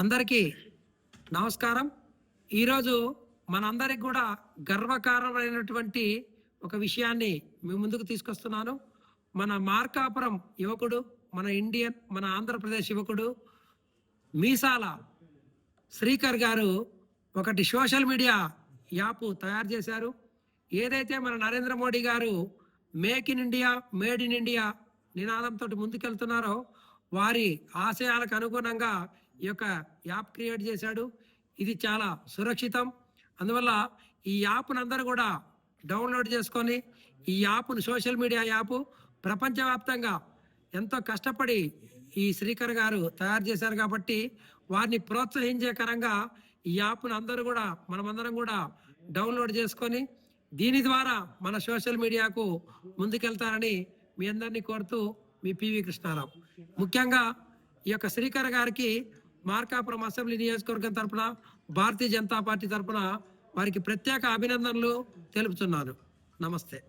అందరికీ నమస్కారం. ఈరోజు మనందరికి కూడా గర్వకారణమైనటువంటి ఒక విషయాన్ని మీ ముందుకు తీసుకొస్తున్నాను. మన మార్కాపురం యువకుడు, మన ఆంధ్రప్రదేశ్ యువకుడు మీసాల శ్రీకర్ గారు ఒకటి సోషల్ మీడియా యాప్ తయారు చేశారు. ఏదైతే మన నరేంద్ర మోడీ గారు make in India, made in India నినాదంతో ముందుకెళ్తున్నారో వారి ఆశయాలకు అనుగుణంగా ఈ యొక్క యాప్ క్రియేట్ చేశాడు. ఇది చాలా సురక్షితం. అందువల్ల ఈ యాప్ను అందరూ కూడా డౌన్లోడ్ చేసుకొని ఈ యాప్ను సోషల్ మీడియా యాప్ ప్రపంచవ్యాప్తంగా ఎంతో కష్టపడి ఈ శ్రీకర్ గారు తయారు చేశారు కాబట్టి వారిని ప్రోత్సహించే కరంగా ఈ యాప్ను అందరూ కూడా మనమందరం కూడా డౌన్లోడ్ చేసుకొని దీని ద్వారా మన సోషల్ మీడియాకు ముందుకెళ్తారని మీ అందరినీ కోరుతూ మీ పివి కృష్ణారావు. ముఖ్యంగా ఈ యొక్క శ్రీకర్ గారికి మార్కాపురం అసెంబ్లీ నియోజకవర్గం తరఫున, భారతీయ జనతా పార్టీ తరఫున వారికి ప్రత్యేక అభినందనలు తెలుపుతున్నాను. నమస్తే.